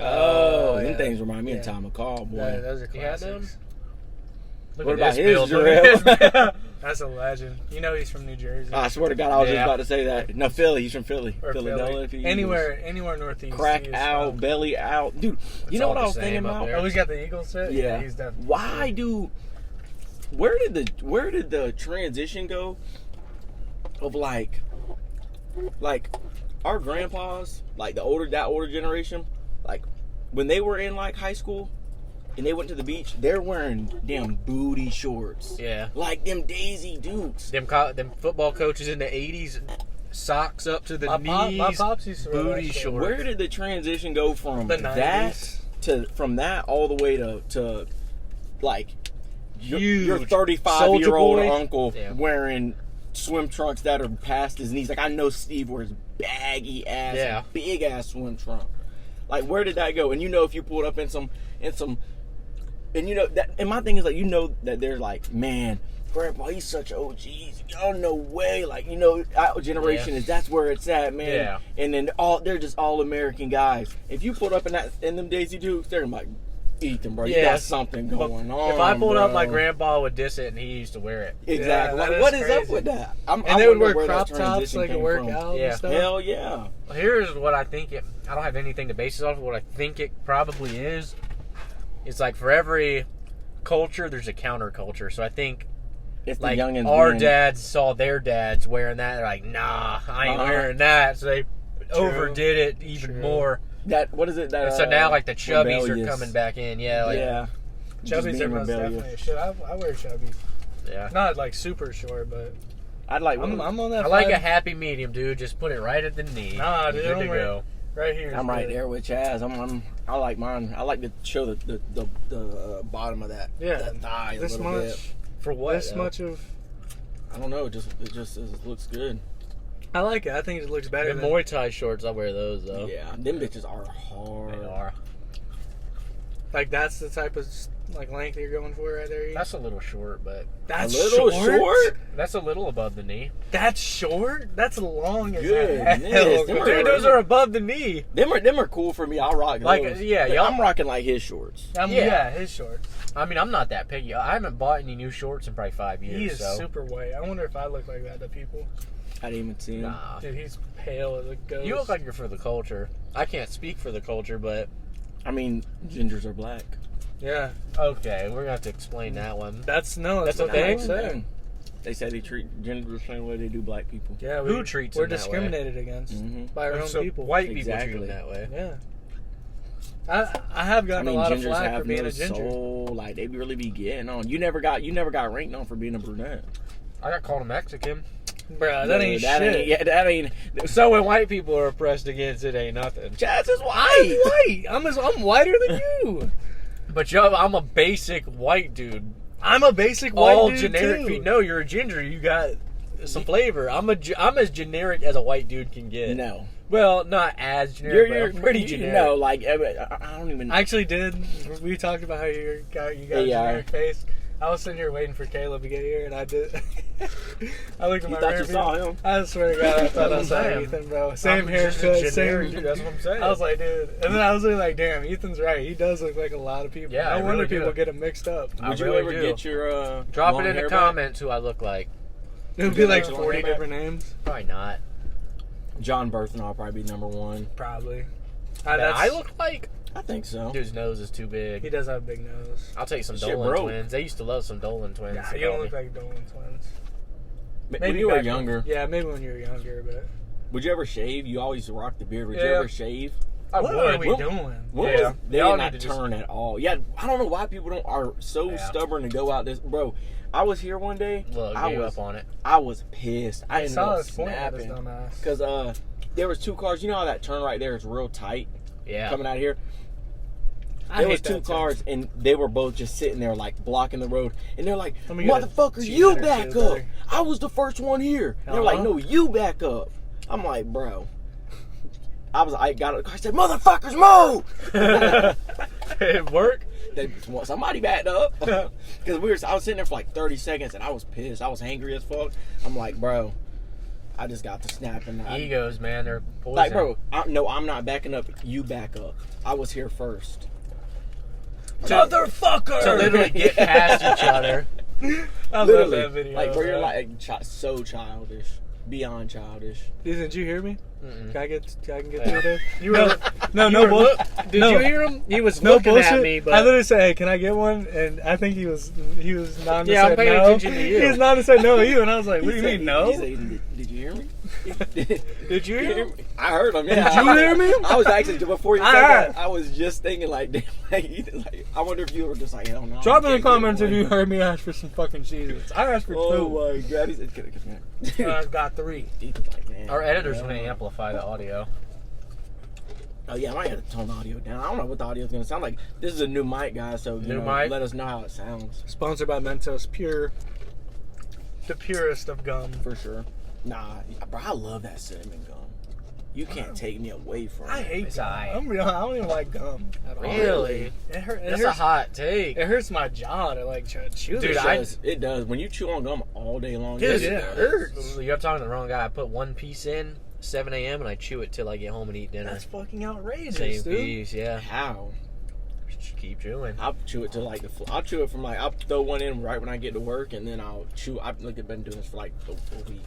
Them things remind me of Tom McCall, boy. Yeah, those are classics. What about his Jarrell? That's a legend. You know he's from New Jersey. I swear to God, I was just about to say that. No, Philly. He's from Philly. Or Philadelphia. Anywhere northeast. Crack out, belly out. Dude, you know what I was thinking about? Oh, he's got the Eagles set? Yeah. He's definitely. Where did the transition go of like our grandpas, like that older generation, like when they were in like high school and they went to the beach, they're wearing damn booty shorts. Yeah. Like them Daisy Dukes. Them football coaches in the 80s, socks up to the knees, my pops used to wear booty that shit. shorts. Where did the transition go from The that 90s. from that all the way to like Huge. your 35-year-old Soulja Boy. uncle Yeah. wearing swim trunks that are past his knees? Like I know Steve wears baggy ass, big ass swim trunk. Like where did that go? And you know if you pulled up in some, and you know that. And my thing is like you know that they're like, man, Grandpa, he's such OG. Oh no way! Like you know, our generation is that's where it's at, man. Yeah. And then they're just all American guys. If you pulled up in them Daisy Dukes, they're like, Ethan, bro, you got something going on. If I pulled bro. up, my grandpa would diss it, and he used to wear it. Exactly. Yeah, like, what is crazy. up with that? And they would wear crop tops like a workout Yeah. and stuff. Hell yeah. Well, here's what I think I don't have anything to base it off of. What I think it probably is. It's like for every culture, there's a counterculture. So I think It's like the youngins. our dads saw their dads wearing that. They're like, nah, I ain't wearing that. So they overdid it even more. That what is it? That And so now like the chubbies rebellious. are coming back in. Yeah. Like, yeah. Just Chubbies being are most rebellious. definitely a shit. I wear chubbies. Yeah. Not like super short, but I'd like. I'm on that. I like a happy medium, dude. Just put it right at the knee. Nah, dude, Good I'm to go. right here. I'm right there with Chaz. I like mine. I like to show the bottom of that. Yeah. That thigh a This little much. bit. For what? This much of. I don't know. It just looks good. I like it. I think it looks better. The than Muay Thai shorts, I wear those though. Yeah, them bitches are hard. They are. Like that's the type of like length you're going for right there. That's a little short, but That's a little short. that's a little above the knee. That's short. That's long as Goodness. hell. Them Dude, those are above the knee. Them are cool for me. I'll rock Like, those. yeah, But y'all- I'm rocking like his shorts. Yeah, his shorts. I mean, I'm not that picky. I haven't bought any new shorts in probably 5 years. He is so. super white. I wonder if I look like that to people. I didn't even see him. Nah. Dude, he's pale as a ghost. You look like you're for the culture. I can't speak for the culture, but I mean, gingers are black. Yeah, okay, we're gonna have to explain that one. that's That's what okay. they say. They say they treat gingers the same way they do black people. Yeah, Who treats we're them that way? discriminated against Mhm. by our own So people. white Exactly. people treat them that way. Yeah. I have I gotten mean, a lot of gingers flack for have being no a ginger. soul. Like they really be getting on. You never got ranked on for being a brunette. I got called a Mexican. Bruh, that ain't shit. Yeah, that ain't. So when white people are oppressed against, it ain't nothing. Chaz is white. I'm white. I'm whiter than you. But yo, I'm a basic white dude. I'm a basic white All dude generic. too. No, you're a ginger. You got some flavor. I'm as generic as a white dude can get. No, Well, not as generic, but I'm pretty generic. No, like I don't even. I actually did. We talked about how you got a generic face. I was sitting here waiting for Caleb to get here, and I did. I looked at You my thought you rear saw view. him? I swear to God, I thought I saw Damn. Ethan, bro. Same I'm just a haircut, generic same. dude, that's what I'm saying. I was like, dude. And then I was really like, damn, Ethan's right. He does look like a lot of people. Yeah, I no wonder really do. people get him mixed up. I Would you really ever do. get your Drop long it in the hair back? comments who I look like. It would Would be you like like 40 long different names, Probably not. John Berthenol will probably be number one. probably. That I look like. I think so. Dude's nose is too big. He does have a big nose. I'll take some Shit Dolan broke. twins. They used to love some Dolan twins. Yeah, to you don't call look me. like Dolan twins. When you were back younger, Yeah, maybe when you were younger, but. would you ever shave? You always rock the beard. Would you Yeah. ever shave? I What would. are we What- doing? What Yeah. was, they Y'all did need not to just- turn at all. Yeah, I don't know why people are so Yeah. stubborn to go out this. Bro, I was here one day. Look, I gave was up on it. I was pissed. I I ended saw up his point at his snapping dumbass. because there was two cars. You know how that turn right there is real tight Yeah. coming out here. I There hate was two that cars and they were both just sitting there like blocking the road. And they're like, Let me get a "Motherfucker, cheese you or back two up! better." I was the first one here." And they're like, Uh-huh. "No, you back up." I'm like, "Bro." I got a car. I said, "Motherfuckers, move!" It worked. Somebody backed up because I was sitting there for like 30 seconds and I was pissed. I was angry as fuck. I'm like, bro, I just got to snapping. Egos, man, they're poison. Like, bro, I'm not backing up. You back up. I was here first. Motherfucker! To literally get past each other. I love that video. Like, bro, you're like so childish. Beyond childish. Ethan, did you hear me? Mm-mm. Can I get through there? You were, No bullshit. Did you hear him? He was No looking bullshit. at me, but I literally said, "Hey, can I get one?" And I think he was nodding to Yeah, I'm say paying no. attention to you. He was nodding to say no to you, and I was like, "What do you mean no?" He said, did you hear me? did you hear him? I heard him. Yeah. Did you hear me? I was actually before you said Alright. that. I was just thinking like, I wonder if you were just like, hell no. Drop in I the can't comments get if you one. heard me ask for some fucking cheeses. I asked for Oh 2. my god, he said, "Can I?" I've got 3. Ethan's like, man. Our editor's going to amplify the audio. Oh yeah, I might have to tone the audio down. I don't know what the audio's gonna sound like. This is a new mic, guys, so New mic? let us know how it sounds. Sponsored by Mentos Pure, the purest of gum. For sure. Nah, bro, I love that cinnamon gum. You can't take me away from it. I hate It's gum. aight. I'm real. I don't even like gum at all. Really? It hurts. That's a hot take. It hurts my jaw to like chew Dude, this shit. It does. When you chew on gum all day long, Dude, it it does. hurts. You're talking to the wrong guy. I put one piece in, 7 a.m., and I chew it till I get home and eat dinner. That's fucking outrageous, Same dude. piece, yeah. How? Just keep chewing. I'll chew it till like I'll chew it from like I'll throw one in right when I get to work, and then I'll chew. I've been doing this for like a week,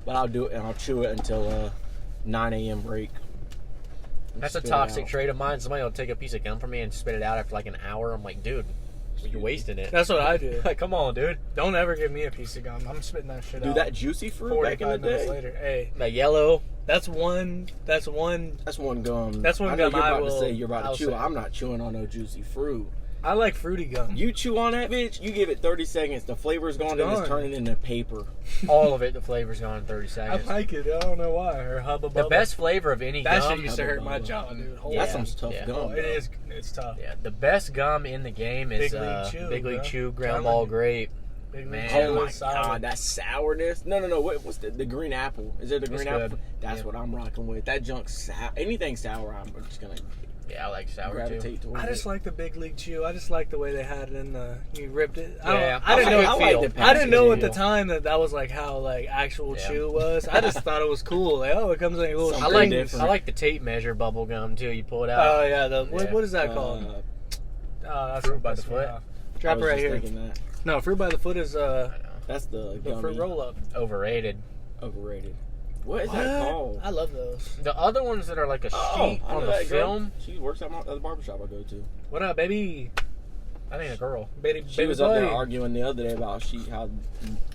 but I'll do it and I'll chew it until 9 a.m. break. That's a Spit it toxic out. trait of mine. Somebody will take a piece of gum from me and spit it out after like an hour. I'm like, dude, you're wasting it. That's what I do. Like, come on, dude. Don't ever give me a piece of gum. I'm spitting that shit out. Dude, that juicy fruit back in the 45 minutes day. later. Hey, That yellow. that's one. That's one gum. That's one I know gum you're I about will- to say you're about I'll to chew. say. I'm not chewing on no juicy fruit. I like fruity gum. You chew on that bitch, you give it 30 seconds, the flavor's gone, and it's gone. turning into paper. All of it, the flavor's gone in 30 I seconds. like it. I don't know why. Or Hubba The Bubba. best flavor of any That gum. shit used to hurt my Hubba jaw, Bubba. dude. Holy That's Yeah. some tough Yeah. gum. Oh, it bro. is. It's tough. Yeah, the best gum in the game is Big League Chew, Big League bro. Chew, Ground Telling Ball you. Grape. Big Man. League Oh Chew my is solid. god, that sourness. No. What's the green apple? Is it the green It's apple? good. That's Yeah. what I'm rocking with. That junk sour. Anything sour, I'm just gonna Yeah, I like sour too. gravitate towards. I just it. like the Big League Chew. I just like the way they had it in the. You ripped it. Yeah, I didn't know. I like the the I didn't know at the packaging. time that was like how like actual Yeah. chew was. I just thought it was cool. Like, oh, it comes in a little. I Something like different. I like the tape measure bubble gum too. You pull it out. Oh yeah, Yeah. what is that called? Fruit That's what by the pisses me foot? off. I Drop it was right just here. thinking that. No, Fruit by the Foot is I know. That's the the fruit gummy. roll up. Overrated. Overrated. What is that called? I love those. The other ones that are like a sheet I know on the that girl. film. She works at the barbershop I go to. What up, baby? I think a girl. Baby, She baby was up there boy. arguing the other day about how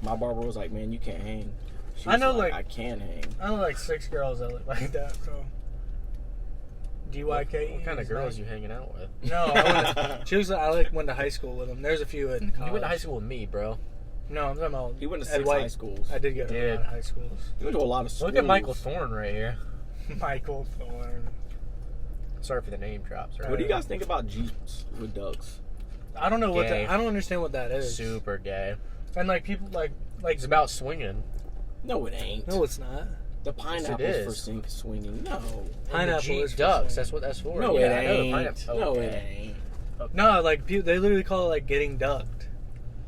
my barber was like, man, you can't hang. She I was know, like- I can hang. I know like 6 girls that look like that. So. GYK. What kind of girls you hanging out with? No, I went to high school with them. There's a few in college. You went to high school with me, bro. No, I'm talking about. He went to Ed 6 White. high schools. I did go to a lot of high schools. He went to a lot of schools. Look at Michael Thorne right here. Michael Thorne. Sorry for the name drops. Right? What do you guys think about Jeeps with ducks? I don't know what Gay. that. I don't understand what that is. Super gay. And like people like It's about swinging. No, it ain't. no, it's not. The pineapple's Yes, it for is. swinging. No. Pineapple Jeep is for ducks. swinging. That's what that's for. No, yeah, it I know the ain't. pineapple- No, okay. it ain't. No, like people, they literally call it like getting ducked,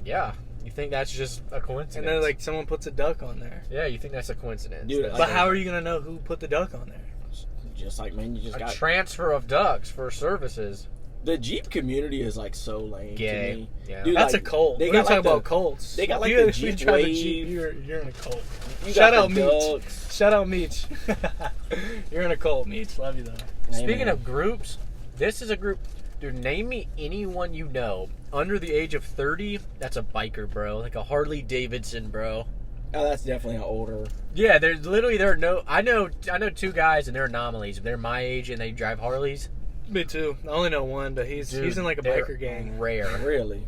Yeah. You think that's just a coincidence? and then like someone puts a duck on there. yeah, you think that's a coincidence? Dude, That's But a- how are you gonna know who put the duck on there? Just like, man, you just a got... transfer of ducks for services? The Jeep community is like so lame Gay. to me. Yeah. Dude, That's like, a cult. they We're got, talking like, the- about cults. they got, If like, you the actually Jeep try the Wave. Jeep, you're in a cult. You Shout got out the Meech. ducks. Shout out Meech. You're in a cult, Meech. Love you though. Hey, Speaking man. of groups, this is a group. Dude, name me anyone you know under the age of 30 that's a biker, bro. Like a Harley Davidson, bro. Oh, that's definitely an older... Yeah, there's literally there are no. I know 2 guys and they're anomalies. If they're my age and they drive Harleys, Me too. I only know one, but he's in like a they're biker gang. Rare. Really?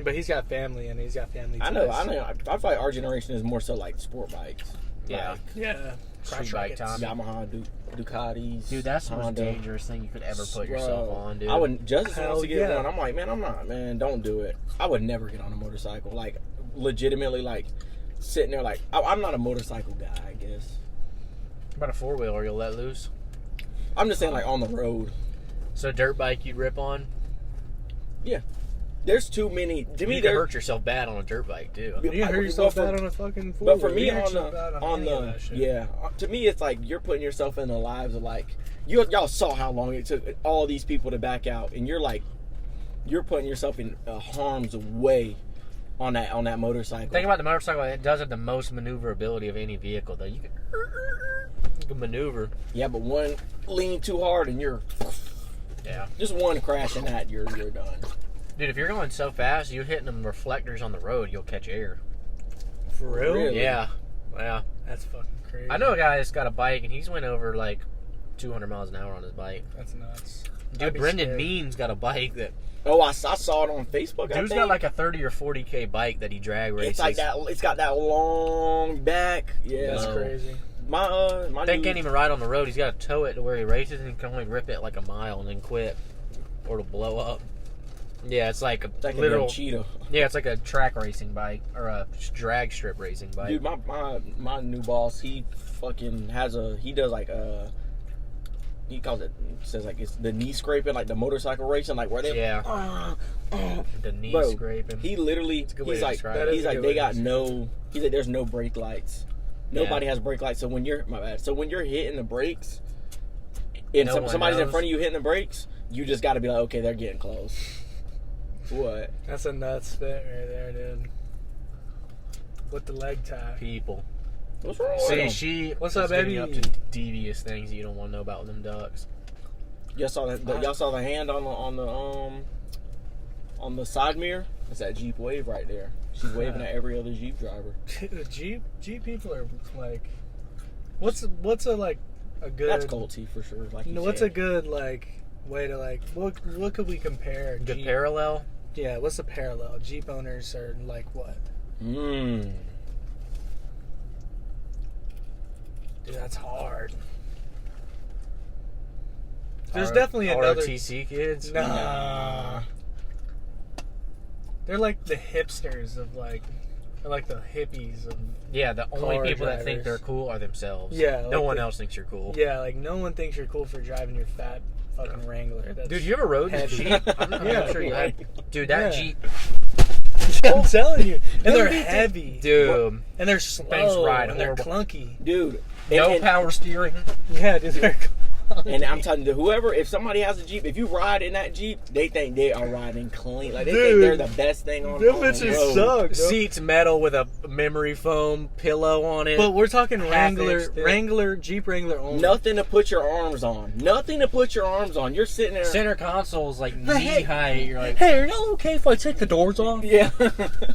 But he's got family and he's got family. I know. ties. I feel like our generation is more so like sport bikes. Yeah. Like Yeah. Street bike time. Yamaha, Ducatis. Dude, that's the most Honda. dangerous thing you could ever put Bro, yourself on, dude. I would just Hell wants to get yeah. one. I'm like, man, I'm not, man. Don't do it. I would never get on a motorcycle. Like, legitimately, like sitting there, like I'm not a motorcycle guy. I guess. About a 4-wheeler you'll let loose. I'm just saying, like on the road. So dirt bike you'd rip on. Yeah. there's too many. To me, you can hurt yourself bad on a dirt bike too. You can hurt yourself bad on a fucking four. But for me, to me, it's like you're putting yourself in the lives of like y'all saw how long it took all these people to back out, and you're putting yourself in harm's way on that motorcycle. Think about the motorcycle. It does have the most maneuverability of any vehicle, though. You can maneuver. Yeah, but one lean too hard and you're just one crash in that you're done. Dude, if you're going so fast, you're hitting them reflectors on the road, you'll catch air. For real? Really? Yeah. That's fucking crazy. I know a guy that's got a bike, and he's went over like 200 miles an hour on his bike. That's nuts. Dude, Brendan Means got a bike that... Oh, I saw it on Facebook. Dude's got like a 30 or 40K bike that he drag races. It's like that. It's got that long back. Yeah, that's crazy. My dude can't even ride on the road. He's got to tow it to where he races, and he can only rip it like a mile and then quit, or it'll blow up. Yeah, it's like a literal Cheetah. Yeah, it's like a track racing bike or a drag strip racing bike. Dude, my new boss, he fucking he does like he calls it, says like it's the knee scraping, like the motorcycle racing, like where they the knee scraping. He literally he's like they got he's like there's no brake lights. Nobody has brake lights. So when you're hitting the brakes and somebody's in front of you hitting the brakes, you just got to be like, okay, they're getting close. What? That's a nuts fit right there, dude. With the leg tie. People. What's wrong? See, what's up, baby? Up to devious things you don't want to know about with them ducks. Y'all saw the hand on the side mirror? That's that Jeep Wave right there. She's waving at every other Jeep driver. The Jeep people are like, what's a good? That's culty for sure. Like what's a good like way to like what could we compare? Good parallel. Yeah, what's the parallel? Jeep owners are like what? Dude, that's hard. There's definitely another ROTC kids. Nah. They're like the hipsters of like the hippies of the only people drivers that think they're cool are themselves. Yeah, no one else thinks you're cool. Yeah, like no one thinks you're cool for driving your fat fucking Wrangler. Dude, you ever rode the Jeep? I'm sure you have. Dude, that Jeep. I'm telling you, and they're heavy, dude, and they're slow, and they're clunky, dude. No power steering. Yeah, dude. They're clunky. And I'm telling you, if somebody has a Jeep, if you ride in that Jeep, they think they are riding clean. Like they think they're the best thing on the road. Them bitches suck. Seats metal with a memory foam pillow on it. But we're talking Wrangler, Jeep Wrangler only. Nothing to put your arms on. You're sitting there. Center console's like knee height. You're like, hey, are y'all okay if I take the doors off? Yeah.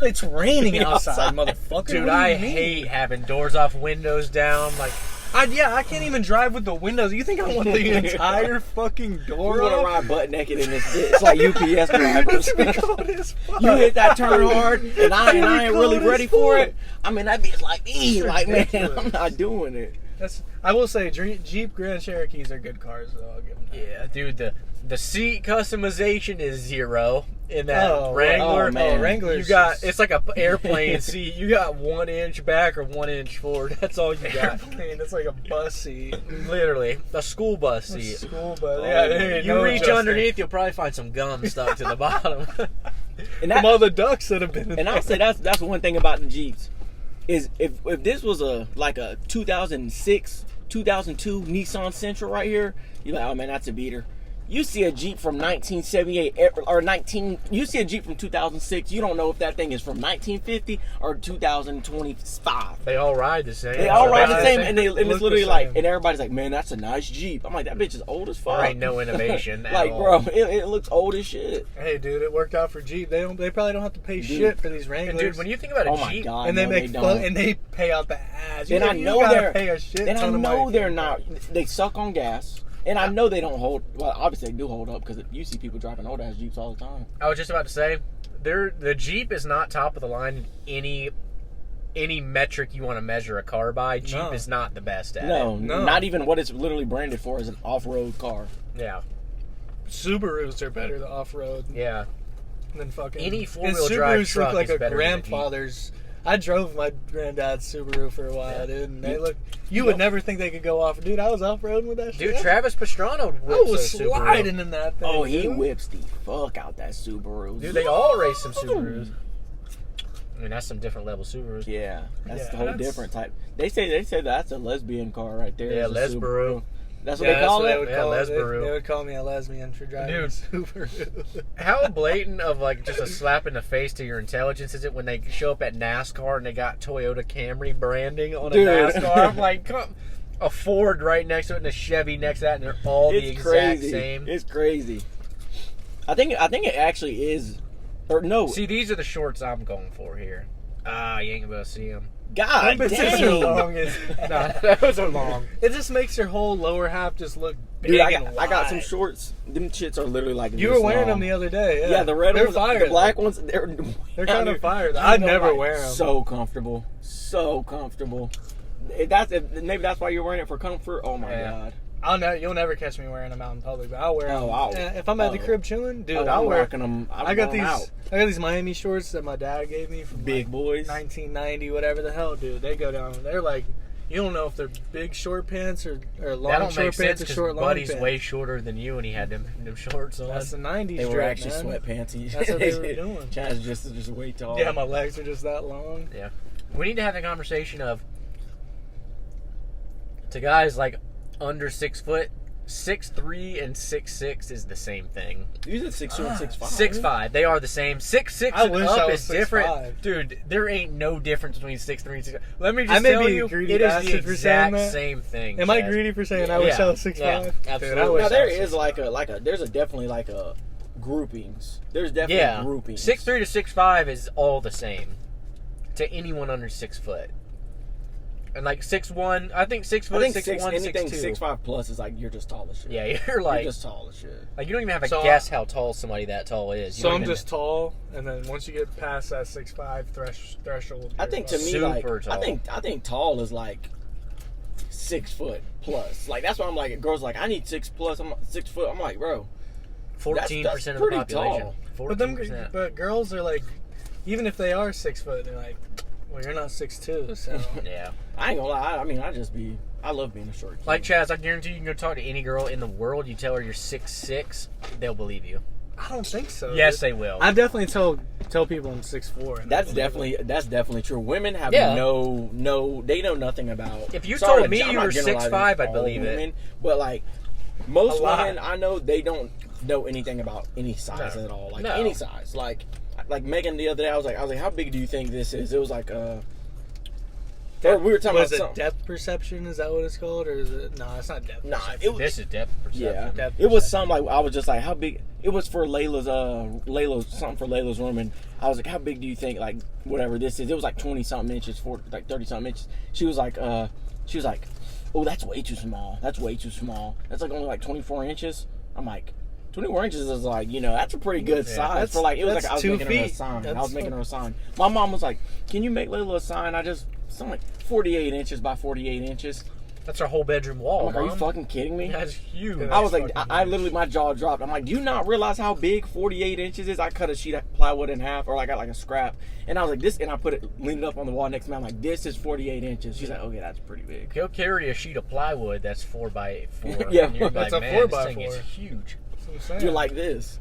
It's raining outside, motherfucker. Dude, I hate having doors off, windows down. Like, I can't even drive with the windows. You think I want the entire fucking door? We want to ride butt naked in this bitch. It's like UPS drivers. You hit that turn hard, and I ain't really ready for it. I mean, that bitch like me. Like, man, I'm not doing it. I will say, Jeep Grand Cherokees are good cars, though. I'll give them that. Yeah, dude, the seat customization is zero in that Wrangler. Oh, man. Wrangler. It's like a airplane seat. You got 1 inch back or 1 inch forward. That's all you got. It's like a bus seat. Literally, a school bus seat. School bus. Yeah, you reach underneath, you'll probably find some gum stuck to the bottom. And from all the ducks that have been. And I'll say that's one thing about the Jeeps. Is if this was a 2006, 2002 Nissan Sentra right here, you're like, oh man, that's a beater. You see a Jeep from 1978 you see a Jeep from 2006, you don't know if that thing is from 1950 or 2025. They all ride the same. And it's literally like, and everybody's like, man, that's a nice Jeep. I'm like, that bitch is old as fuck. There ain't no innovation at like, all. bro, it looks old as shit. Hey, dude, it worked out for Jeep. They probably don't have to pay shit for these Wranglers. And dude, when you think about a Jeep, God, and they make fun, and they pay out the ass. And I know they're not. They suck on gas. And I know they don't hold. Well, obviously they do hold up because you see people driving old ass Jeeps all the time. I was just about to say, the Jeep is not top of the line in any metric you want to measure a car by. Jeep is not the best at it. No, not even what it's literally branded for is an off-road car. Yeah, Subarus are better than off-road. Yeah, Than fucking any 4-wheel drive truck look like is better a grandfather's I drove my granddad's Subaru for a while, dude, and they look. You would never think they could go off. Dude, I was off-roading with that shit. Dude, Travis Pastrana I was sliding in that thing. Oh, he whips the fuck out that Subaru. Dude, they all race some Subarus. I mean, that's some different level Subarus. Yeah, that's a whole different type. They say that's a lesbian car right there. Yeah, Lesbaru. That's what they call it? They would call me a lesbian for driving a Subaru. How blatant of like just a slap in the face to your intelligence is it when they show up at NASCAR and they got Toyota Camry branding on a NASCAR? I'm like, a Ford right next to it and a Chevy next to that, and they're all the exact same. It's crazy. I think it actually is. Or no. See, these are the shorts I'm going for here. You ain't gonna be able to see them. God dang. Those are long. It just makes your whole lower half just look big. Dude, and I got some shorts. Them shits are literally like you were wearing them the other day. Yeah, the red ones, fire. The black ones, they're kind of fire. I'd never wear them. So comfortable. Maybe that's why you're wearing it for comfort. Oh my god. You'll never catch me wearing them out in public, but I'll wear them. If I'm at the crib chilling, dude, I'll wear them. I got these Miami shorts that my dad gave me from big boys, 1990, whatever the hell, dude. They go down. They're like, you don't know if they're big short pants or long short pants or short long pants. Buddy's way shorter than you, and he had them shorts on. That's the 90s. They were actually sweatpantsy. That's what they were doing. Chad's just way tall. Yeah, my legs are just that long. Yeah, we need to have a conversation of to guys like under 6 foot. 6'3" and 6'6" is the same thing. You said 6'2" and 6'5". 6'5". They are the same. 6'6" and up is different. Dude, there ain't no difference between 6'3" and 6'5". Let me just tell you, it is the exact same thing. Am I greedy for saying I wish I was 6'5"? Yeah, absolutely. Now there is there's definitely like a groupings. There's definitely groupings. 6'3" to 6'5" is all the same to anyone under 6 foot. And like 6'1", I think 6 foot, 6'1", anything 6'2". 6'5" plus is like you're just tall as shit. Yeah, you're just tall as shit. Like you don't even have to guess how tall somebody that tall is. So I'm just tall, and then once you get past that 6'5" threshold, I think to me tall. I think tall is like 6 foot plus. Like that's why I'm like, girls like I need 6 plus. I'm 6 foot. I'm like, bro, 14% of the population. 14%. But girls are like, even if they are 6 foot, they're like, well, you're not 6'2", so yeah. I ain't gonna lie. I mean, I love being a short kid. Like Chaz, I guarantee you can go talk to any girl in the world. You tell her you're 6'6", they'll believe you. I don't think so. Yes, they will. I've definitely tell people I'm 6'4". That's definitely true. Women have they know nothing about. If you told me you were 6'5", I'd believe it. But like most women, I know they don't know anything about any size at all. Like any size. Like Megan the other day, I was like, how big do you think this is? It was like we were talking about something. Depth perception? Is that what it's called, or is it? No, it's not depth. perception. This is depth perception. Yeah, it was something like I was just like, how big? It was for Layla's something for Layla's room, and I was like, how big do you think like whatever this is? It was like 20-something inches, 30-something inches. She was like, oh, that's way too small. That's way too small. That's like only like 24 inches. I'm like. 24 inches is like, that's a pretty good size for like, it was like I was making her a sign. I was making her a sign. My mom was like, can you make Layla a sign? Something like 48 inches by 48 inches. That's our whole bedroom wall. I'm like, are you fucking kidding me? That's huge. I was like, I literally, my jaw dropped. I'm like, do you not realize how big 48 inches is? I cut a sheet of plywood in half, or I got like a scrap. And I was like, this, and I leaned it up on the wall next to me. I'm like, this is 48 inches. She's like, okay, that's pretty big. He'll carry a sheet of plywood that's 4x4. Yeah, that's like, a 4x4. It's huge. You're like this.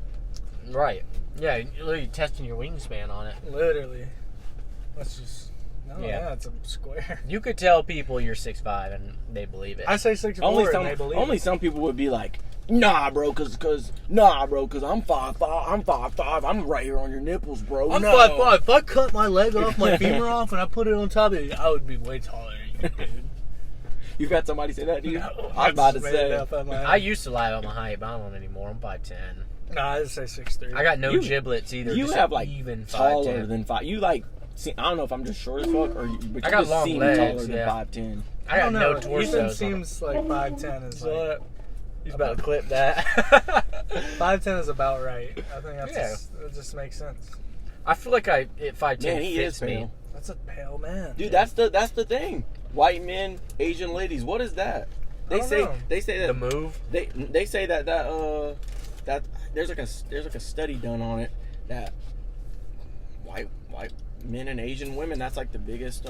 Right. Yeah, you're literally testing your wingspan on it. Literally. That's just... Yeah, it's a square. You could tell people you're 6'5", and they believe it. I say 6'4", and they believe it. Only some people would be like, nah, bro, cause I'm 5'5", I'm 5'5", I'm right here on your nipples, bro. I'm 5'5". If I cut my leg off, my femur off, and I put it on top of it, I would be way taller than you, dude. You've had somebody say that to you? No, I was about to say. I used to lie about my height, but I don't anymore. I'm 5'10". No, I just say 6'3". I got no giblets either. You have like even taller than 5. You like, see, I don't know if I'm just short as fuck, but I got long seem legs, taller than 5'10". I got no torso. Ethan seems like 5'10" is like... He's about to clip that. 5'10" is about right. I think that just makes sense. I feel like 5'10" Man, he fits is pale. me. That's a pale man. Dude, that's the thing. White men, Asian ladies. What is that? They say that the move. They say that there's like a study done on it that white men and Asian women. That's like the biggest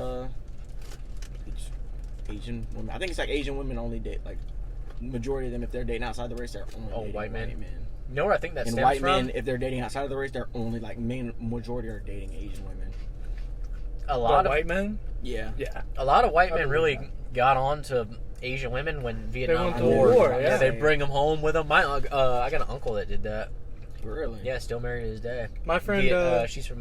Asian women. I think it's like Asian women only date, like, majority of them, if they're dating outside the race, they're only dating white men. You know where I think that and stems white from? men, if they're dating outside of the race, they're only like majority are dating Asian women. A lot of white men. Yeah. A lot of white men really got on to Asian women when Vietnam went to war. Yeah, they bring them home with them. My I got an uncle that did that. Really? Yeah, still married to his day. My friend, she's from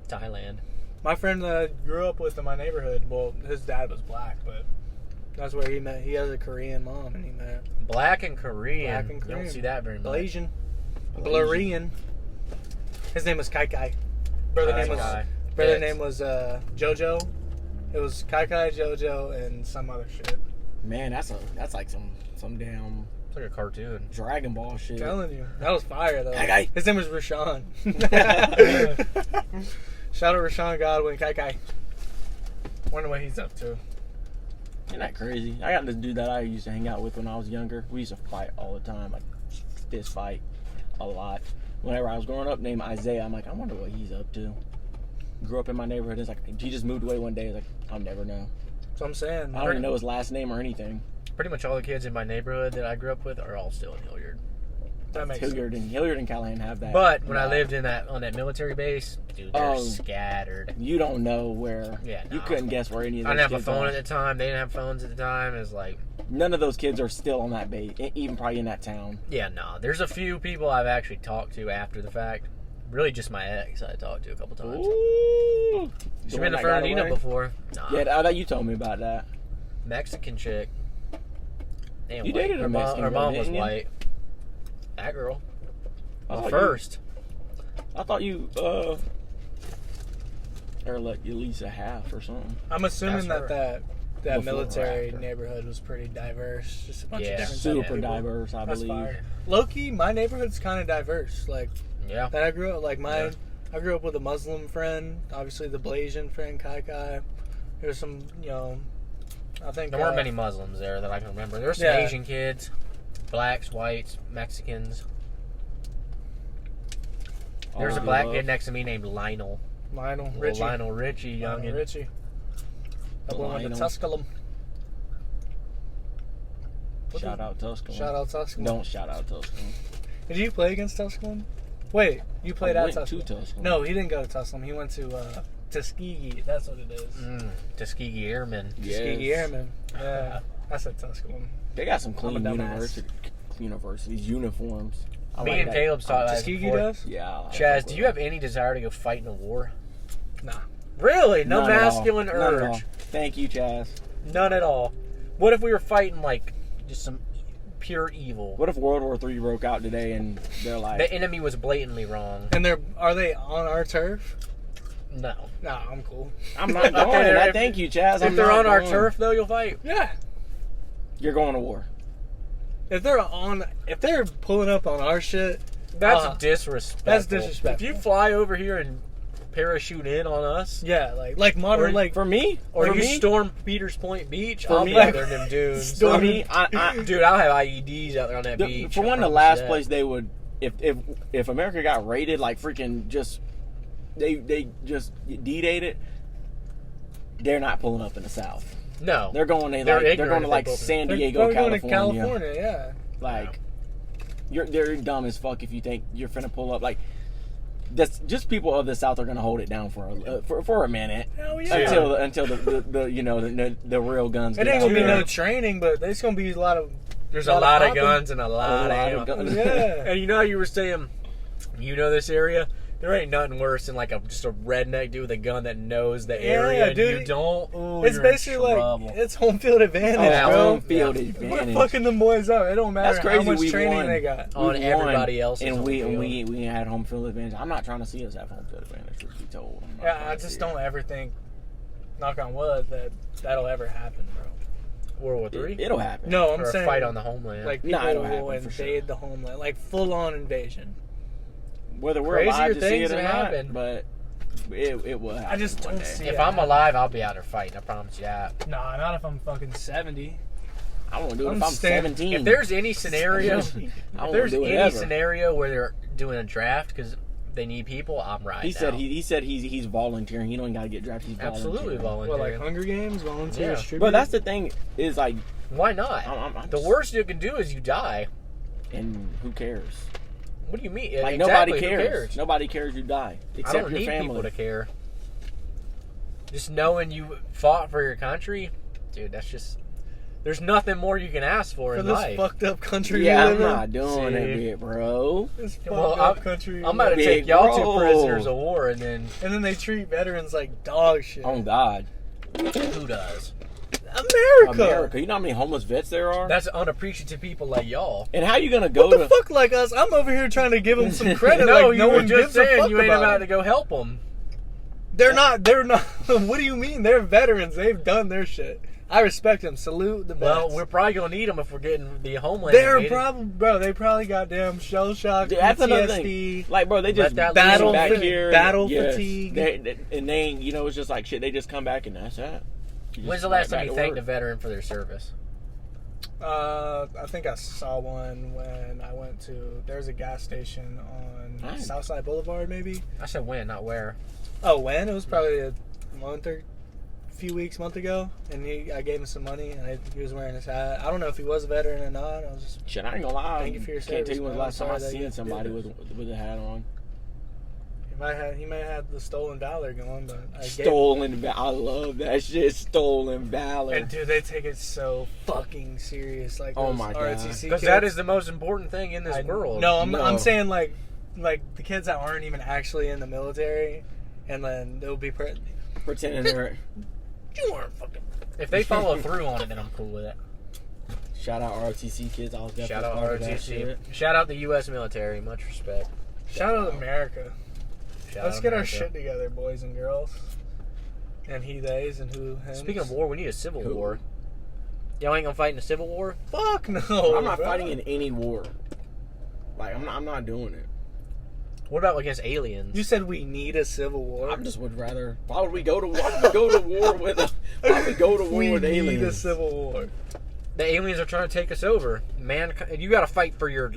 Thailand. My friend that I grew up with in my neighborhood. Well, his dad was black, but that's where he met. He has a Korean mom, and he met Black and Korean. Black and Korean. You don't see that very much. Blasian. Blurian. His name was Kai Kai. Brother name was Jojo. It was Kai Kai, Jojo, and some other shit. Man, that's like some damn. It's like a cartoon. Dragon Ball shit. I'm telling you, that was fire though. Kai Kai. His name was Rashawn. Shout out Rashawn Godwin, Kai Kai. Wonder what he's up to. Isn't that crazy? I got this dude that I used to hang out with when I was younger. We used to fight all the time, like fist fight a lot. Whenever I was growing up, named Isaiah, I'm like, I wonder what he's up to. Grew up in my neighborhood. It's like he just moved away one day. It's like I'll never know. That's what I'm saying. I don't even know his last name or anything. Pretty much all the kids in my neighborhood that I grew up with are all still in Hilliard. That makes Hilliard and Callahan have that. But when I lived on that military base, dude, they're scattered. You don't know where. Yeah, you couldn't guess where any of those I didn't have kids a phone are. at the time. They didn't have phones at the time. It was like none of those kids are still on that base, even probably in that town. Yeah, no. There's a few people I've actually talked to after the fact. Really, just my ex I talked to a couple times. Ooh, She's been to Fernandina before. Nah. Yeah, you told me about that. Mexican chick. You dated a Mexican Her girl, mom was didn't you? white. That girl. I thought you or like at least a half or something. I'm assuming that Before military neighborhood was pretty diverse. Just a bunch of different super type of people. diverse, I That's believe. fire. Low-key, my neighborhood's kind of diverse. Like, Yeah. that I grew up, I grew up with a Muslim friend, obviously the Blasian friend, Kai Kai. There's some, I think... There weren't many Muslims there that I can remember. There were some Asian kids. Blacks, whites, Mexicans. There's a black kid next to me named Lionel. Richie. Lionel Richie, youngin. Richie. That one went to Tusculum. Shout out Tusculum. Shout out Tusculum. Don't shout out Tusculum. Did you play against Tusculum? Wait, you played at Tusculum. No, he didn't go to Tusculum. He went to Tuskegee. That's what it is. Tuskegee Airmen. Tuskegee Airmen. Yeah, I said Tusculum. They got some clean universities uniforms. Me and Caleb's talked about Tuskegee does? Yeah. Chaz, do you have any desire to go fight in a war? Nah. Really? No None masculine at all. None at all. urge? Thank you, Chaz. None at all. What if we were fighting, like, just some pure evil? What if World War III broke out today and they're like... The enemy was blatantly wrong. And are they on our turf? No. Nah, I'm cool. I'm not going. Thank you, Chaz. If they're on our turf, though, you'll fight? Yeah. You're going to war. If they're pulling up on our shit... That's disrespectful. That's disrespectful. If you fly over here and parachute in on us... Yeah, like modern, For me? Or for you me? Storm Peters Point Beach, For I'll me? be out there in them dunes. For me, Dude, I'll have IEDs out there on that beach. For one, the last place they would... If America got raided, like freaking just... They just D-Dayed it, they're not pulling up in the South. No. They're going to like San Diego, California. California. California, yeah. Like, they're dumb as fuck if you think you're finna pull up. Like, that's just people of the South are gonna hold it down for a minute. Hell yeah. Until the real guns. It ain't gonna be no training, but there's gonna be a lot of. There's a lot of guns and a lot of guns. Yeah. And you know how you were saying, this area. There ain't nothing worse than like just a redneck dude with a gun that knows the area and dude. you don't. Ooh, it's basically like it's home field advantage, bro. Home field advantage. We're fucking them boys up. It don't matter That's crazy. how much We training won. they got on everybody else. And we had home field advantage. I'm not trying to see us have home field advantage. Truth be told. Yeah, I just don't ever think, knock on wood, that'll ever happen, bro. World War III? It'll happen. No, I'm or saying a fight on the homeland. Like people it'll will happen, for invade sure. the homeland, like full on invasion. Whether we're Crazier alive to see things it or have not, happened. but it will happen. I just one don't day. see if it I'm happen. alive, I'll be out there fighting. I promise you that. Nah, not if I'm fucking 70. I won't do it I'm if I'm standing- 17. If there's any scenario, I won't do it ever. scenario where they're doing a draft, because they need people, I'm riding. He said he's volunteering. He don't got to get drafted. He's absolutely volunteering. Well, like Hunger Games, volunteers. Yeah. But that's the thing is like, why not? The worst you can do is you die. And who cares? What do you mean? Like exactly, nobody cares. Who cares. Nobody cares you die except I don't your need family. people to care. Just knowing you fought for your country, dude. That's just. There's nothing more you can ask for in this life. Fucked up country. Yeah, you I'm live in. not doing it, bro. This fucked Well, up country. I'm about to take y'all to prisoners of war, and then they treat veterans like dog shit. Oh God. Who does? America. You know how many homeless vets there are? That's unappreciative people like y'all. And how you gonna go What the fuck like us? I'm over here trying to give them some credit. No, like, you were one just gives a saying fuck you ain't about about it. to go help them. They're not. What do you mean? They're veterans. They've done their shit. I respect them. Salute the Well, vets. we're probably gonna need them if we're getting the homeland. They're invaded. probably, bro. They probably got damn shell shock, That's another PTSD. thing. Like, bro, they just Let that battle back fa- here. battle Yes. fatigue. And they ain't, you know, it's just like shit. They just come back and that's that. When's the last time you thanked a veteran for their service? I think I saw one when I went to. There's a gas station on Southside Boulevard, maybe. I said when, not where. Oh, when? It was probably a month ago, and I gave him some money, and he was wearing his hat. I don't know if he was a veteran or not. I was just shit. I ain't gonna lie. Thank you for your Can't tell service, you when the man. last time I I'm sorry that seen you somebody did with a hat on. he may have had the stolen valor going, but I love that shit. Stolen valor. And dude, they take it so fucking serious. Like, oh my god, because that is the most important thing in this world. No, I'm saying like the kids that aren't even actually in the military, and then they'll be pretending they're. You weren't fucking. If they follow through on it, then I'm cool with it. Shout out ROTC kids. I was definitely Shout out part of that ROTC. shit. Shout out the U.S. military. Much respect. Shout out America. Let's get our America. shit together, boys and girls. And he, theys, and who, him. Speaking of war, we need a civil war. Y'all ain't gonna fight in a civil war? Fuck no. I'm not bro. fighting in any war. Like I'm not doing it. What about against aliens? You said we need a civil war. I just would rather. Why would we go to war? Why would we go to war with? Why would we go to war with aliens? We need a civil war. The aliens are trying to take us over. You got to fight for your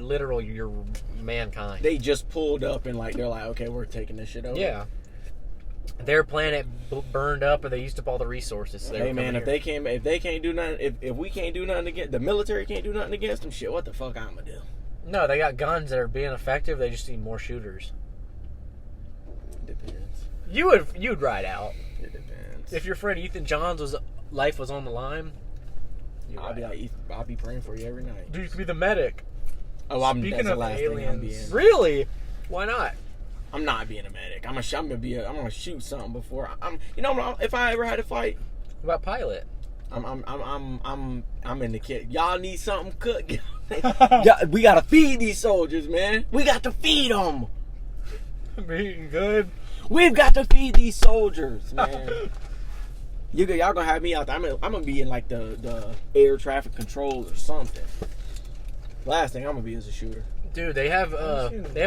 mankind. They just pulled up and they're like, okay, we're taking this shit over. Yeah. Their planet burned up, and they used up all the resources. So hey man, if they can't do nothing, if we can't do nothing against the military, can't do nothing against them, shit, what the fuck I'm gonna do? No, they got guns that are being effective. They just need more shooters. Depends. You'd ride out It depends. if your friend Ethan Johns' life was on the line. I'll be praying for you every night. Dude, you could be the medic. Oh, I'm Speaking that's the of last thing I'm aliens. being. Really? Why not? I'm not being a medic. I'm gonna shoot something before I'm. You know, if I ever had to fight, What about pilot? I'm in the kit. Y'all need something cooked. Yeah, we gotta feed these soldiers, man. We got to feed them. Being good. We've got to feed these soldiers, man. Y'all gonna have me out there. I'm gonna be in like the air traffic control or something. Last thing I'm gonna be is a shooter. Dude, they have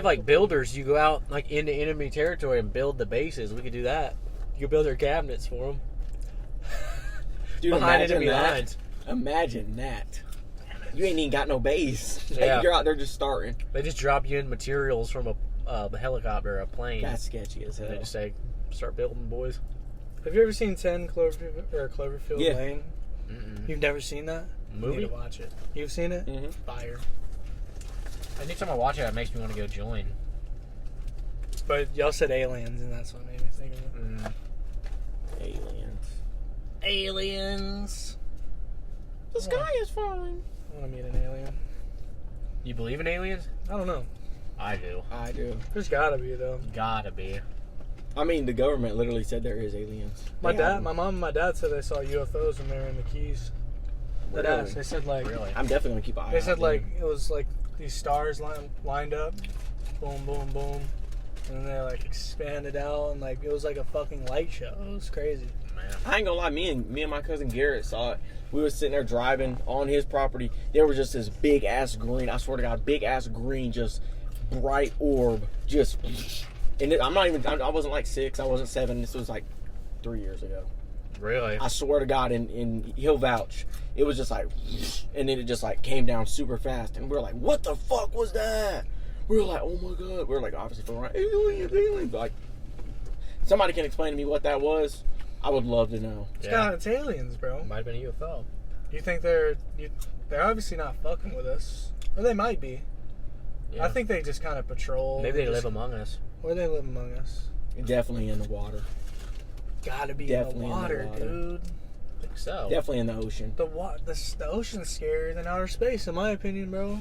like builders. You go out like into enemy territory and build the bases. We could do that. You could build their cabinets for them. Dude, Behind imagine enemy that. lines. Imagine that. You ain't even got no base. Yeah. You're out there just starting. They just drop you in materials from a helicopter, a plane. That's sketchy as hell. They just say, start building, boys. Have you ever seen 10 Cloverfield Yeah. Lane? Mm-mm. You've never seen that? Movie? You need to watch it. You've seen it? Mm-hmm. Fire. Anytime I watch it, it makes me want to go join. But y'all said aliens, and that's what made me think of it. Aliens. Aliens. The sky is falling. I want to meet an alien. You believe in aliens? I don't know. I do. I do. There's gotta be, though. Gotta be. I mean, the government literally said there is aliens. My Yeah. mom and my dad said they saw UFOs when they were in the Keys. That Really? ass. They said like, Really? I'm definitely gonna keep an eye. they out said there. like it was like these stars lined up, boom, boom, boom, and then they like expanded out, and like it was like a fucking light show. It was crazy. Man. I ain't gonna lie. Me and my cousin Garrett saw it. We were sitting there driving on his property. There was just this big ass green. I swear to God, big ass green, just bright orb, just. And I wasn't like 6. I wasn't 7. This was like 3 years ago. Really? I swear to God, and he'll vouch. It was just like, and then it just like came down super fast, and we were like, "What the fuck was that? We were like, oh my god. We were like, obviously for around alien. Like, somebody can explain to me what that was. I would love to know. It's aliens, bro. Might have been a UFO. You think they're obviously not fucking with us, or they might be. Yeah. I think they just kind of patrol. Maybe they live among us. Or they live among us. Definitely in the water. Gotta be Definitely in the water, dude. I think so. Definitely in the ocean. The ocean's scarier than outer space, in my opinion, bro.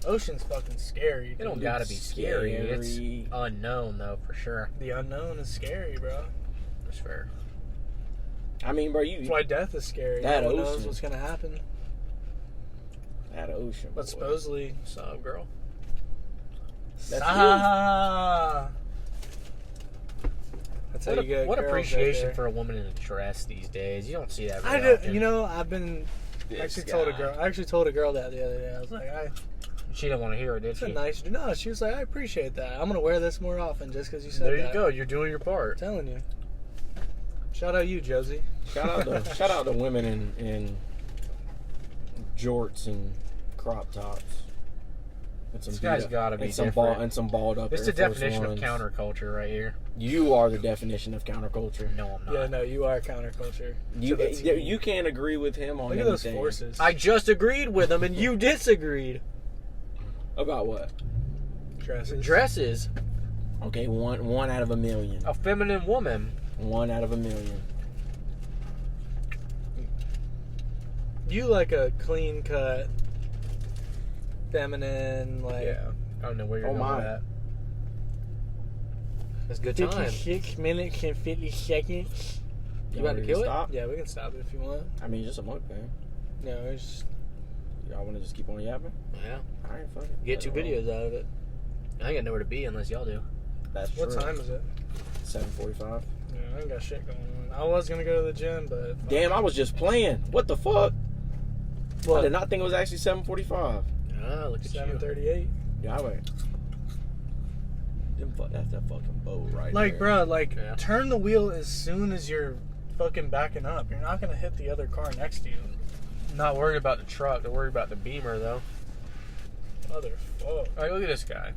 Ocean's fucking scary. It don't gotta be scary. It's unknown, though, for sure. The unknown is scary, bro. That's fair. I mean, bro, That's why death is scary. That no one ocean. knows what's gonna happen. That ocean. But boy. supposedly, So, girl. That's That's how you get What girls appreciation right for a woman in a dress these days. You don't see that I very do, often. you know, I've been I actually told a girl that the other day. I was like, She didn't want to hear it, did it's she? a nice. No, she was like, I appreciate that. I'm gonna wear this more often just because you said There that. you go. You're doing your part. I'm telling you. Shout out you, Josie. Shout out to women in jorts and crop tops. And some This guy's gotta be different. and some balled up. It's the Air Force definition of Ones. counterculture right here. You are the definition of counterculture. No, I'm not. Yeah, no, you are counterculture. You can't agree with him on Look at those anything. forces. I just agreed with him, and you disagreed. About what? Dresses. Dresses. Okay, one out of a million. A feminine woman. 1 out of a million. You like a clean cut, feminine, like. Yeah. I don't know where you're Oh, going my. with that. That's good time. 56 minutes and 50 seconds. You about to kill it? Stop? Yeah, we can stop it if you want. I mean, just a mukbang. No, it's Y'all want to just keep on yapping? Yeah. All right, fuck it. Get 2 videos out of it. I ain't got nowhere to be unless y'all do. That's what true. time is it? 7:45. Yeah, I ain't got shit going on. I was gonna go to the gym, but Damn, I was just playing. What the fuck? I What? did not think it was actually 7:45. Ah, look at you. 7:38. Yeah, wait. That's that fucking boat right Like, there. bro, like Yeah. turn the wheel as soon as you're fucking backing up. You're not gonna hit the other car next to you. Not worried about the truck. They're worried about the Beamer, though. Motherfucker. All right, look at this guy.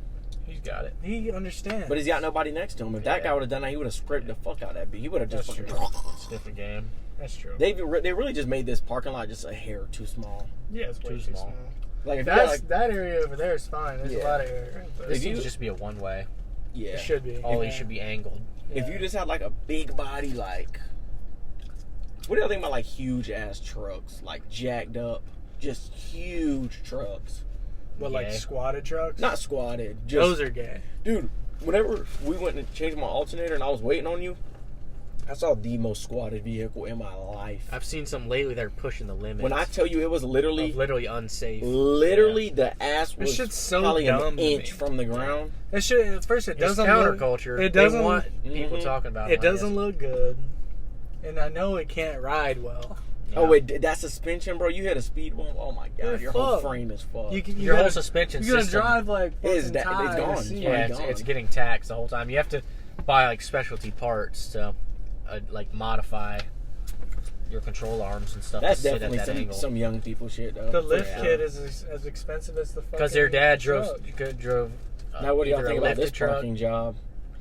He's got it. He understands. But he's got nobody next to him. If that Yeah. guy would have done that, he would have scraped the fuck out of that beat. He would have just That's fucking. true. It's a different game. That's true. They really just made this parking lot just a hair too small. Yeah, it's way Too too small. small. Like if you got, That's like, that area over there is fine. There's a Yeah. lot of area. But This If you- seems just be a one-way. yeah. it should be. All Yeah. these should be angled. If Yeah. you just had like a big body, like, what do you think about like huge ass trucks, like jacked up, just huge trucks, What, like Gay. squatted trucks? not squatted, just Those are gay. dude. Whenever we went to change my alternator and I was waiting on you, I saw the most squatted vehicle in my life. I've seen some lately that are pushing the limits. When I tell you it was literally unsafe. the ass was shit's so probably dumb an to inch me. from the ground. That shit. At first, it It's doesn't counterculture. It doesn't. They want people Mhm. talking about It like doesn't this. look good, and I know it can't ride well. Yeah. Oh wait, that suspension, bro! You hit a speed bump. Oh my god, You're your whole fucked. frame is fucked. You Your whole gotta, suspension you gotta system. drive like It's fucking that- it's tired. gone. See, Yeah, gone. it's getting taxed the whole time. You have to buy like specialty parts to like modify your control arms and stuff. That's to sit definitely at that angle. some young people shit though. The lift Yeah. kit is as expensive as the fucking. Because their dad drove truck. Now what do y'all either a think about lifted this parking job?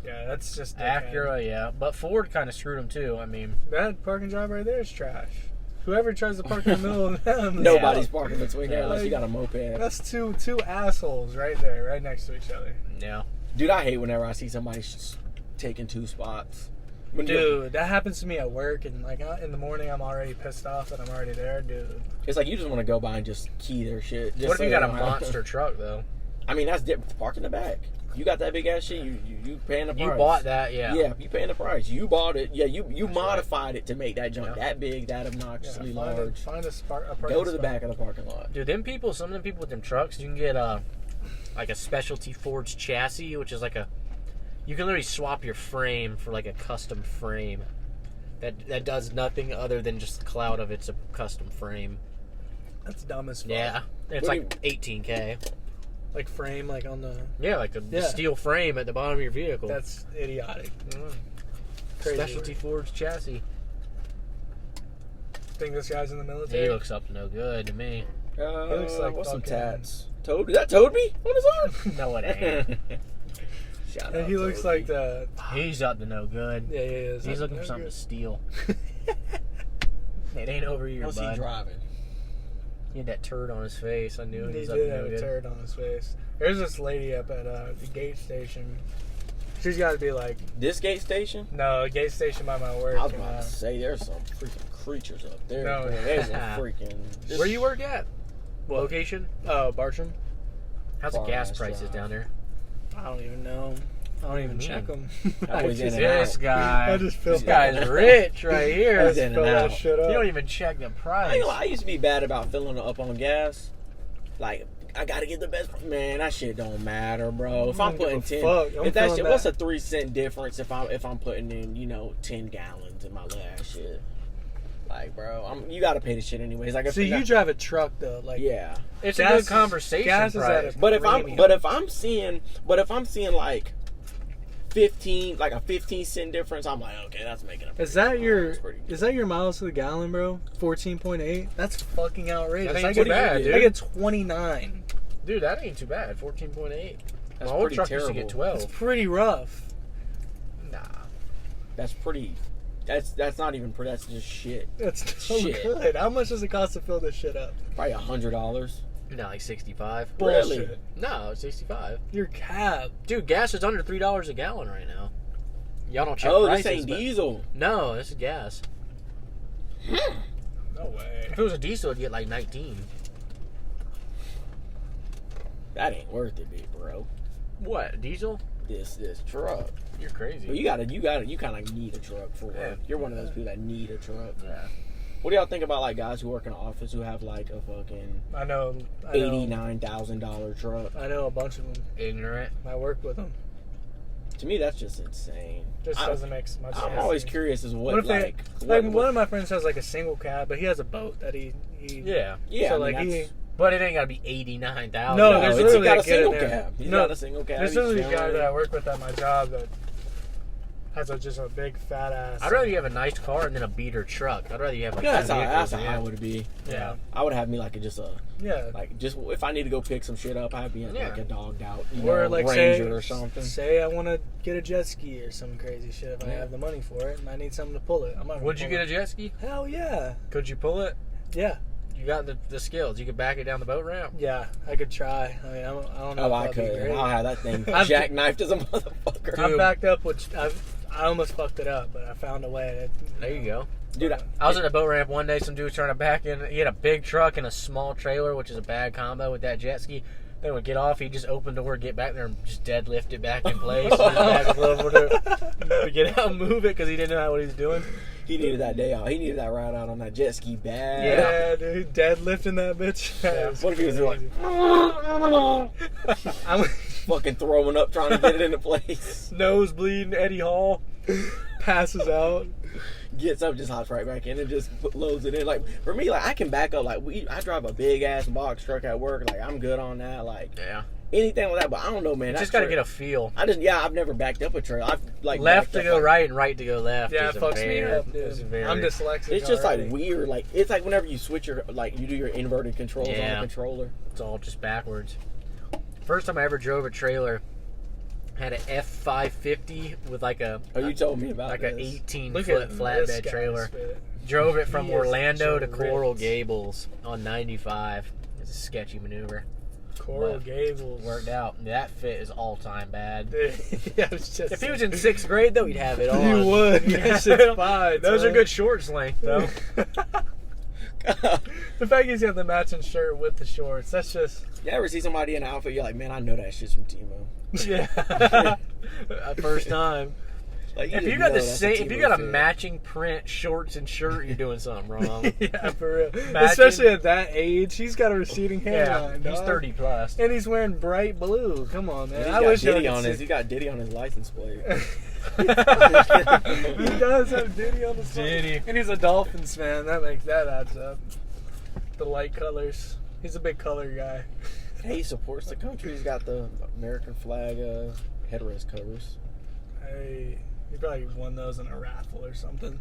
Yeah, that's just dickhead. Acura, yeah, but Ford kind of screwed them too. I mean, That parking job right there is trash. Whoever tries to park in the middle of them, is Nobody's fucked. parking between there unless you got a moped. That's two assholes right there, right next to each other. yeah. Dude, I hate whenever I see somebody taking 2 spots. When Dude, that happens to me at work, and like in the morning, I'm already pissed off that I'm already there, dude. it's like you just want to go by and just key their shit. Just What if so you they got a don't have- monster truck though? I mean, that's different. Park in the back. You got that big ass shit. You paying the price. You bought that, yeah. Yeah, you paying the price. You bought it. Yeah, you That's modified it to make that junk Yeah. that big, that obnoxiously large. Find a parking Go to the spot. back of the parking lot. Dude, them people, some of them people with them trucks, you can get like a specialty forged chassis, which is like you can literally swap your frame for like a custom frame. That does nothing other than just the cloud of it's a custom frame. That's dumb as fuck. Yeah, it's What do like 18K. Like frame, like on the. Yeah, like a Yeah. steel frame at the bottom of your vehicle. That's idiotic. Mm. Crazy Specialty work. forged chassis. Think this guy's in the military? He looks up to no good to me. He looks like what's some fucking- tats? Toad? Is that Toadby on his arm? No, it ain't. Shout And out he looks Toadby. like the. He's up to no good. Yeah, he is. He's looking for something to steal. It ain't over here, How's bud. he driving? He had that turd on his face. I knew he He was up did to have no a good. turd on his face. There's this lady up at the gate station. She's got to be like, This gate station? no, gate station by my work. I was and, about to say there's some freaking creatures up there. No. Man. There's some freaking. Where you work at? What? Location? Oh, Bartram? How's the Far gas ass prices drive. down there? I don't even know. I don't even check them. Always in and This out. guy. I just feel This guy's rich right here. Always You in fill and that out. shit up. don't even check the price. I used to be bad about filling up on gas. Like, I gotta get the best. Man, that shit don't matter, bro. If I'm I don't putting give a 10, fuck. I'm if that feeling shit, that. what's a 3-cent difference if I'm putting in 10 gallons in my last shit? Like, bro, you gotta pay the shit anyways. Like, if See, you're you not- drive a truck though, like yeah. It's gas a is- good conversation gas is at price. a- But if Premium. I'm seeing like 15, like a 15-cent difference, I'm like, okay, that's making a. Is that your Pretty good. miles to the gallon, bro? 14.8. That's fucking outrageous. That ain't I too get, bad, I dude. get 29. Dude, that ain't too bad. 14.8. That's My old pretty truck used to get terrible. That's 12. pretty rough. Nah. That's pretty. That's not even pretty. That's just shit. That's so Shit. good. How much does it cost to fill this shit up? Probably $100. No, like 65. Really? Bullshit. No, it's 65. Your cab. Dude, gas is under $3 a gallon right now. Y'all don't check Oh, prices. this ain't but- diesel. No, this is gas. No way. If it was a diesel, it'd get like 19. That ain't worth it, big bro. What? Diesel? This truck. You're crazy. But you kind of need a truck for work. Yeah. You're one of those people that need a truck. Yeah. What do y'all think about like guys who work in an office who have like a fucking I know. $89,000 truck? I know a bunch of them. Ignorant. I work with them. To me, that's just insane. Just I- doesn't make much sense. I'm always curious as What what if they, like one of my friends has like a single cab, but he has a boat that he Yeah. yeah. so I mean, like he that's- But it ain't got to be 89,000. No, no, there's he literally got a a kid in single there. cab. He's No, got a single cab. there's He's literally a guy chilling. that I work with at my job that has just a big fat ass. I'd rather you have a nice car and then a beater truck. I'd rather you have like That's two how vehicles, I yeah. would be. Yeah. I would have me like just Yeah. if I need to go pick some shit up, I'd be in Yeah. like a dogged out Or like Ranger or something. Say I want to get a jet ski or some crazy shit if I Yeah. have the money for it and I need something to pull it. I'm not. Would you get a jet ski? Hell yeah. Could you pull it? Yeah. You got the skills. You could back it down the boat ramp. Yeah. I could try. I mean, I don't know. Oh, if I that'd be could. great. I'll have that thing I've- jackknifed as a motherfucker. I'm backed up, which I almost fucked it up, but I found a way. There you go. Dude, I was at a boat ramp one day. Some dude was trying to back in. He had a big truck and a small trailer, which is a bad combo with that jet ski. Then would get off. He'd just open the door, get back there, and just deadlift it back in place. Back over to get out and move it because he didn't know what he was doing. he needed that day out. He needed that ride out on that jet ski bad. Yeah, dude, deadlifting that bitch. Yeah. What if he was like I'm fucking throwing up trying to get it into place? Nose bleeding, Eddie Hall. passes out. Gets up, just hops right back in and just loads it in. Like for me, like I can back up. Like I drive a big ass box truck at work. Like I'm good on that. Like Yeah. anything like that. But I don't know, man. You That just got to truck- get a feel. I've never backed up a trailer. I've like Left backed to up, go like, right and right to go left. Yeah, is it a fucks me very- up, is dude. very- I'm dyslexic. It's just already. like weird. Like it's like whenever you switch your you do your inverted controls on Yeah. the controller. It's all just backwards. First time I ever drove a trailer, had an F550 with like a Oh, you told me about like this. an 18 Look foot at this flatbed guy's trailer. fit. Drove it from He is Orlando to ripped. Coral Gables on 95. It's a sketchy maneuver. Coral But Gables. Worked out. That fit is all time bad. Yeah, it's just. If he was in 6th grade though, he'd have it on. You would. That shit's fine. Those are son. good shorts length though. The fact he's got the matching shirt with the shorts, that's just. You ever see somebody in an outfit? You're like, man, I know that shit's from Timo. Yeah. First time. Like, If just you got know the that's same, if Timo you got a fit. matching print shorts and shirt, you're doing something wrong. Yeah, for real. Matching. Especially at that age, he's got a receding Yeah, hairline. he's dog. 30 plus. And he's wearing bright blue. Come on, man. And I wish Diddy I on could his. see. He got Diddy on his license plate. He does have Diddy on the side. Diddy. And he's a Dolphins fan. That adds up. The light colors. He's a big color guy. Hey, he supports the country. He's got the American flag headrest covers. Hey, he probably won those in a raffle or something.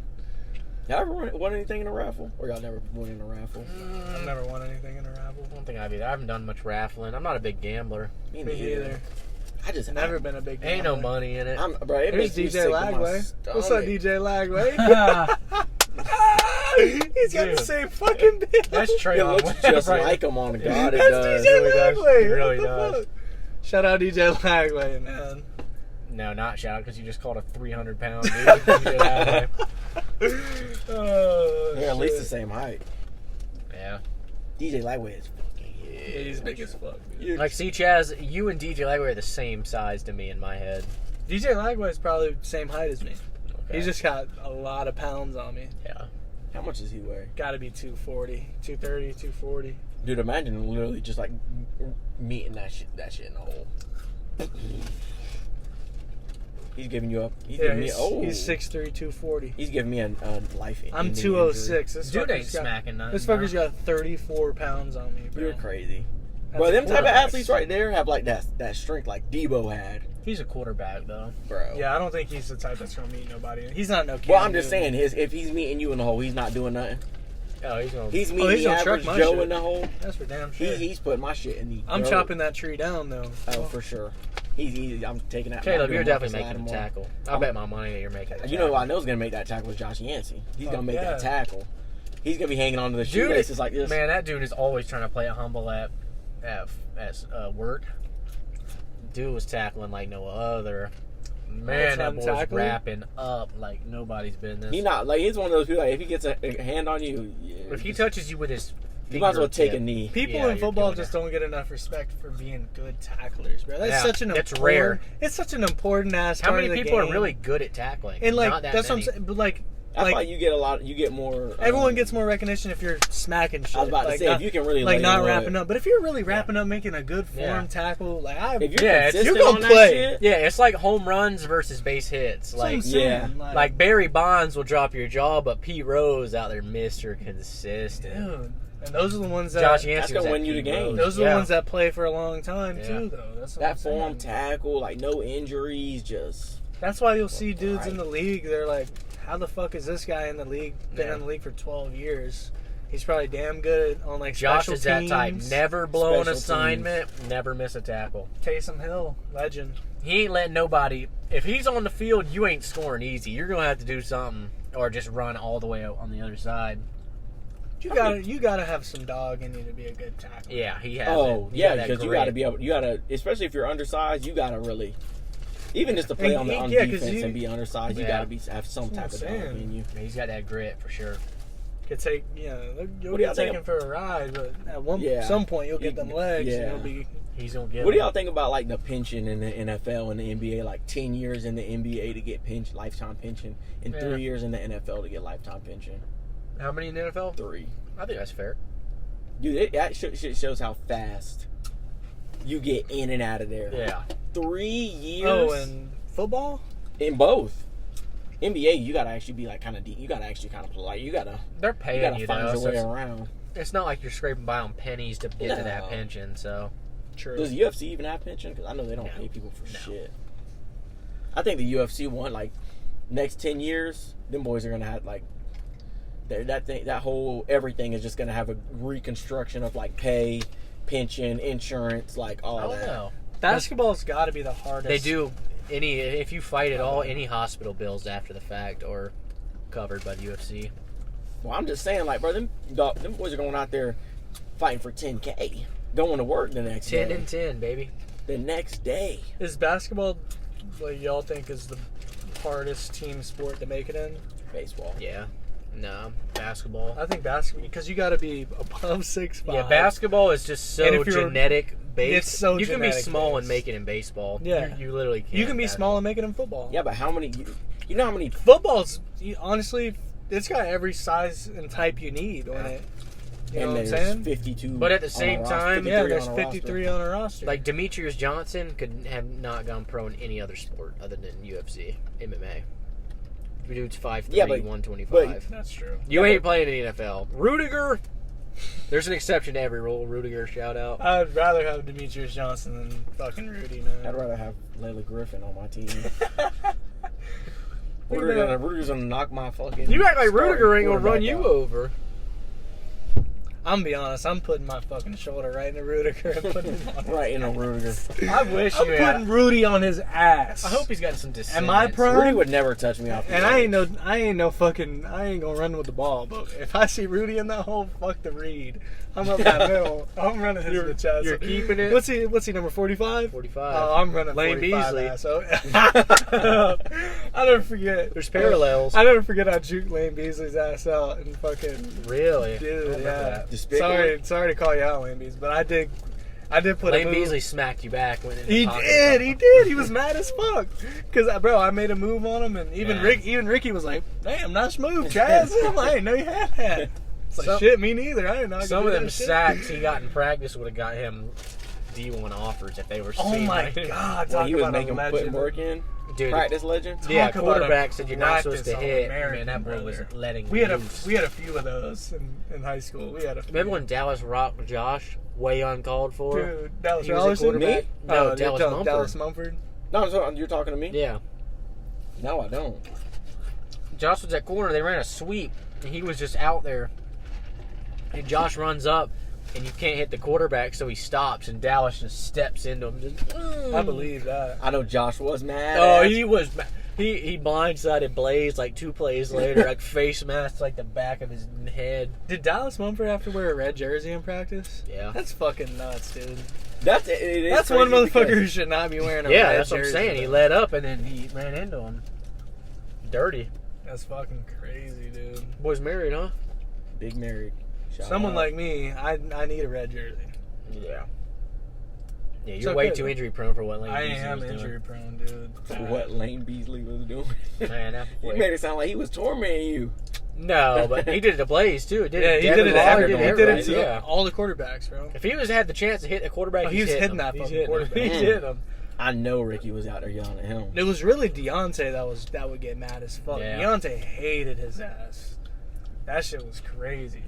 Y'all ever won anything in a raffle? Or y'all never won in a raffle? I've never won anything in a raffle. I don't think I've either. I haven't done much raffling. I'm not a big gambler. Me either. I just never been a big gambler. Ain't no money in it. Bro, it There's makes me DJ sick to my Lagway. What's up, stomach. DJ Lagway? He's got the same fucking beard. That's Trey. It looks just like him on God. It That's does. DJ really does. Lagway. It really What the does. fuck? Shout out DJ Lagway, man. No, not shout out because you just called a 300-pound dude. DJ Lagway. Oh, They're at least the shit. same height. Yeah. DJ Lagway is fucking Yeah, huge. he's big as fuck, dude. Like, see, Chaz, you and DJ Lagway are the same size to me in my head. DJ Lagway is probably the same height as me. Okay. He's just got a lot of pounds on me. Yeah. How much does he weigh? Gotta be 240, 230, 240. Dude, imagine literally just like meeting that shit in the hole. He's giving you up. He's Yeah, giving me. he's 6'3", 240. He's giving me a life. I'm ending 206. This Dude ain't fucker's got, smacking nothing. This fucker's got 34 pounds on me, bro. injury. You're crazy. That's Bro, a them type of quarterback. athletes right there have like that strength like Debo had, He's a quarterback, though. bro. Yeah, I don't think he's the type that's gonna meet nobody. He's not no kid. Well, I'm just saying, if he's meeting you in the hole, he's not doing nothing. Oh, he's going to... He's meeting he's the gonna truck average my Joe shit. in the hole. That's for damn sure. He's putting my shit in the. I'm dirt. chopping that tree down though. Oh, for sure. I'm taking that. Caleb, I'm you're doing definitely Marcus making a Lattimore. tackle. I'll bet my money that you're making a tackle. You know who I know is gonna make that tackle is Josh Yancey. He's gonna make that tackle. He's gonna be hanging on to the Dude, shoelaces like this. Man, that dude is always trying to play it humble at work. Dude was tackling like no other. Man, that boy's tackling? wrapping up like nobody's business. He's not like he's one of those people. Like, if he gets a hand on you, If he touches you with his you might as well take a fingertip, knee. People Yeah, in you're football doing just it. don't get enough respect for being good tacklers, bro. That's Yeah, such an that's important, rare. It's such an important ass How part many of the people game. are really good at tackling? and like Not that that's many. what I'm saying. But like I feel like you get a lot. You get more. everyone gets more recognition if you're smacking shit. I was about like, to say not, if you can really like lay not low, wrapping up. But if you're really wrapping up, making a good form Yeah. tackle, like If you're Yeah, consistent you're gonna on that play. shit, Yeah, it's like home runs versus base hits. that's what I'm Like, saying. yeah. like Barry Bonds will drop your jaw, but Pete Rose out there, Mr. Consistent. dude. And those are the ones that Josh That's Yancey gonna was win at you the Pete game. Rose. those are the Yeah. ones that play for a long time Yeah. too, though. That's what that I'm saying. form tackle, like no injuries, just That's why you'll see dudes Right. in the league. They're like, "How the fuck is this guy in the league? Been Yeah. in the league for 12 years. He's probably damn good on like Josh special is that teams." type. Never blow an Special assignment, never miss a tackle. Taysom Hill, legend. He ain't letting nobody. If he's on the field, you ain't scoring easy. You're gonna have to do something, or just run all the way out on the other side. You gotta have some dog in you to be a good tackler. Yeah, he has. oh it. He yeah, got that because you grit. got to be able. You got to, especially if you're undersized, you got to really, even just to play on Yeah, 'cause defense you- and be undersized, you Yeah. got to have some type That's of what I'm dog saying. in you. He's got that grit for sure. Could take, you'll What do y'all get think taken for a ride, but at Yeah. some point you'll get them legs. Yeah. And you'll be. He's gonna get. What do it. y'all think about like the pension in the NFL and the NBA? Like 10 years in the NBA to get lifetime pension, and Yeah. 3 years in the NFL to get lifetime pension. How many in the NFL? 3. I think that's fair. Dude, that shit shows how fast you get in and out of there. Yeah. 3 years. Oh, and football. in both. NBA, you gotta actually be like kind of deep. You gotta actually kind of like you gotta They're paying you gotta you find though. your So way it's, around. it's not like you're scraping by on pennies to get to that No. pension. So True. Does UFC even have pension? Because I know they don't No. pay people for No. shit. I think the UFC one like next 10 years, them boys are gonna have like that whole everything is just gonna have a reconstruction of like pay, pension, insurance, like all I don't that. know. Basketball's got to be the hardest. They do if you fight at all, any hospital bills after the fact are covered by the UFC. Well, I'm just saying, like, bro, them boys are going out there fighting for 10K, going to work the next 10 day. and 10, baby. The next day. Is basketball what y'all think is the hardest team sport to make it in? Baseball. Yeah. No, basketball. I think basketball because you got to be above 6'5". Yeah, basketball is just And so if you're- genetic based. it's so you can be genetic small based. and make it in baseball. Yeah. You literally can. You can be in small and make it in football. Yeah, but how many? You know how many? Football's honestly, it's got every size and type you need on it. You know and what I'm there's saying? 52. But at the on same a roster, time- 53 Yeah, on there's a 53 on a roster. Like Demetrius Johnson could have not gone pro in any other sport other than UFC, MMA. The dude's 5'3", Yeah, but- 125. that's true. You Yeah, ain't playing in the NFL. Rudiger. There's an exception to every rule. Rudiger, shout out. I'd rather have Demetrius Johnson than fucking Rudy, man. I'd rather have Layla Griffin on my team. Rudiger's gonna knock my fucking. You act like Rudiger ain't gonna run you out. over. I'm gonna be honest. I'm putting my fucking shoulder right in the Rudiger and putting him on. Right in a Rudiger. I wish I'm you putting Rudy on his ass. I hope he's got some descendants. Am I prime? Rudy would never touch me off. And I ain't gonna run with the ball. But if I see Rudy in that hole, fuck the read. I'm up that middle. I'm running his in the chest. You're keeping it. What's he number 45? 45. Oh, I'm running Lane 45. Beasley. So I never forget. There's parallels. I never forget I juked Lane Beasley's ass out and fucking. Really? Dude, yeah. Despicable. Sorry to call you out, Lane Beasley, but I did put Lane a move. Beasley smacked you back when He did. He was mad as fuck. Cause I made a move on him, and even Ricky was like, "Damn, nice move, Chaz." I'm like, "I didn't know you had that." It's like, shit, me neither. I didn't know. Some of them sacks he got in practice would have got him D1 offers if they were. Oh my god! Well, he was about making putting work in. Dude, Practice legend. Yeah, Talk about quarterback a said you're not supposed to practice hit. All-American, Man, that boy brother. was letting We had loose. a few of those in high school. We had a few. Remember when Dallas rocked Josh way uncalled for? Dude, Dallas He was a Rollerson? quarterback? No, you're Dallas talking Mumford. Dallas Mumford. No, you're talking to me. Yeah. No, I don't. Josh was at corner. They ran a sweep, and he was just out there. And Josh runs up, and you can't hit the quarterback, so he stops, and Dallas just steps into him. Just, I believe that. I know Josh was mad. Oh, he was. He blindsided Blaze like 2 plays later, like face masked like the back of his head. Did Dallas Mumford have to wear a red jersey in practice? Yeah. That's fucking nuts, dude. That's it is That's one crazy motherfucker because- who should not be wearing a Yeah, red that's what I'm jersey. saying. He let up, and then he ran into him. Dirty. That's fucking crazy, dude. Boy's married, huh? Big married. Shout Someone out. like me, I need a red jersey. Yeah. Yeah, It's you're way okay. too injury prone for what Lane I Beasley am was injury doing. prone, dude. For what Lane Beasley was doing. Man, that You boy. made it sound like he was tormenting you. No, but he did it to Blaze too. Yeah, he did it to everybody. He did it to all the quarterbacks, bro. If he was had the chance to hit a quarterback, He was he's hitting him. that He's fucking hitting him. quarterback. He's hitting him. I know Ricky was out there yelling at him. It was really Deontay that would get mad as fuck. Yeah. Deontay hated his ass. That shit was crazy.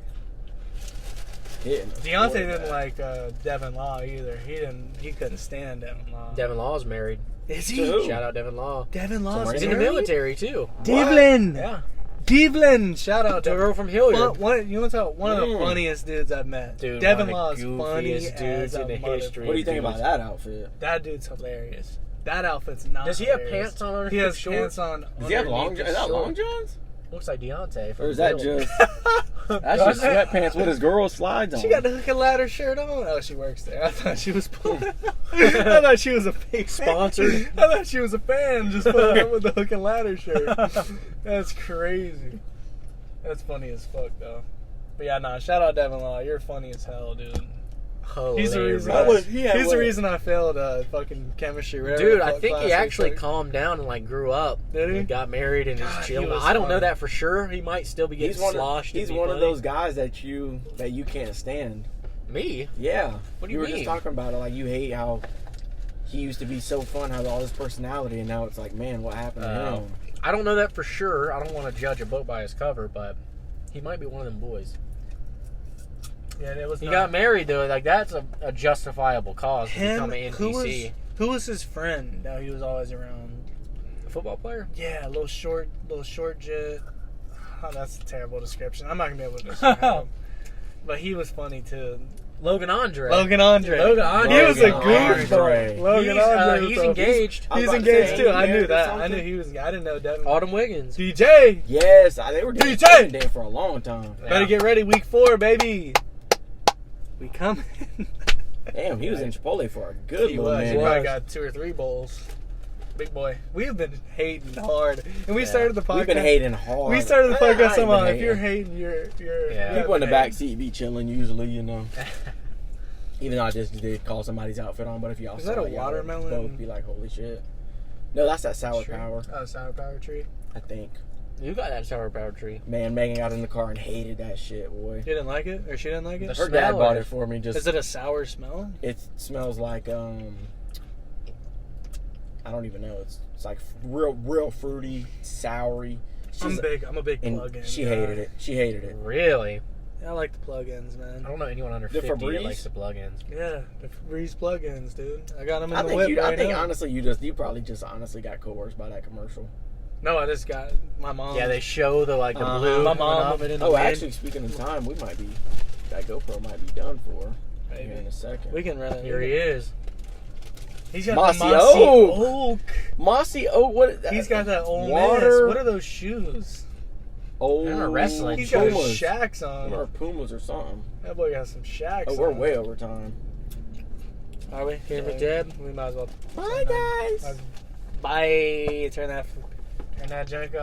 Deontay didn't like Devin Law either. He couldn't stand Devin Law. Devin Law's married. Is To he? who? Shout out Devin Law. Devin Law's He's in the married? military too. Devlin. Yeah. Devlin. Shout out The to girl from Hilliard. you want to tell one of the funniest dudes I've met. Dude, Devin one Law of is the funny goofiest as dudes a in the history. What do you think about Dudes. that outfit? That dude's hilarious. That outfit's not. Does he have hilarious. pants on underneath He has his shorts? pants on. Does he have long? underneath Is his that long shorts. johns? Looks like Deontay. Or is that just? That's just sweatpants with his girl slides on. She got the hook and ladder shirt on. Oh, she works there. I thought she was. I thought she was a fake Sponsored? I thought she was a fan just putting up with the hook and ladder shirt. That's crazy. That's funny as fuck though. But yeah, nah. Shout out Devin Law. You're funny as hell, dude. He's the reason. He's the reason I failed fucking chemistry. Dude, I think class he actually like- calmed down and like grew up. Did he? And got married and God, is he chilling. was I don't know funny. that for sure. He might still be getting sloshed. He's one of those guys that you can't stand. Me? Yeah. What do you were mean? just talking about it. Like you hate how he used to be so fun, have all this personality, and now it's like, man, what happened to him? I don't know that for sure. I don't want to judge a book by his cover, but he might be one of them boys. Yeah, it was. He got married though. Like that's a justifiable cause to him. become an NPC. Who was his friend that he was always around? A football player? Yeah, a little short jet. Oh, that's a terrible description. I'm not gonna be able to describe him. But he was funny too. Logan Andre. Logan Andre. Logan Andre. He was a Logan goofball. Andre. Logan Andre. He's was a- engaged. I was He's about to engaged say, too. I he knew married or that. I something? knew he was. I didn't know Devin. Autumn Wiggins. DJ. Yes, they were DJ! dating there for a long time. Yeah. Better get ready. Week 4, baby. We coming. Damn, he was in Chipotle for a good He little was. He minute. probably got 2 or 3 bowls. Big boy. We have been hating hard, and we Yeah. started the podcast. We've been hating hard. We started the I podcast ain't talking about been if you're hating, you're. Yeah. People in the hating. back seat be chilling usually, you know. Even though I just did call somebody's outfit on, but if y'all Is saw that a it, y'all would watermelon? both be like, holy shit. No, that's that sour Tree? power, Oh, sour power tree. I think. You got that sour power tree. Man, Megan got in the car and hated that shit, boy. You didn't like it, or she didn't like it? The Her dad smell bought of it for me. Just Is it a sour smell? it smells like I don't even know. It's like real fruity, soury. I'm a big and plug-in. she guy. hated it. She hated it. Really? I like the plug-ins, man. I don't know anyone under The 50 Febreze? that likes the plug-ins. Yeah, the Febreze plug-ins, dude. I got them in I the think whip right I think now. honestly, you probably just honestly got coerced by that commercial. No, I just got my mom. Yeah, they show the blue. My coming mom. off it in the Oh, wind. actually, speaking of time, that GoPro might be done for Maybe. here in a second. We can run it. Here he is. He's got Mossy the mossy oak. oak. Mossy oak. What? He's got that old water. Miss. What are those shoes? Old They're wrestling. He's got Pumas. shacks on. Or Pumas or something. That boy got some shacks. Oh, we're on. way over time. Are we? Here with Deb. We might as well. Bye, guys. Bye. Turn that junk off.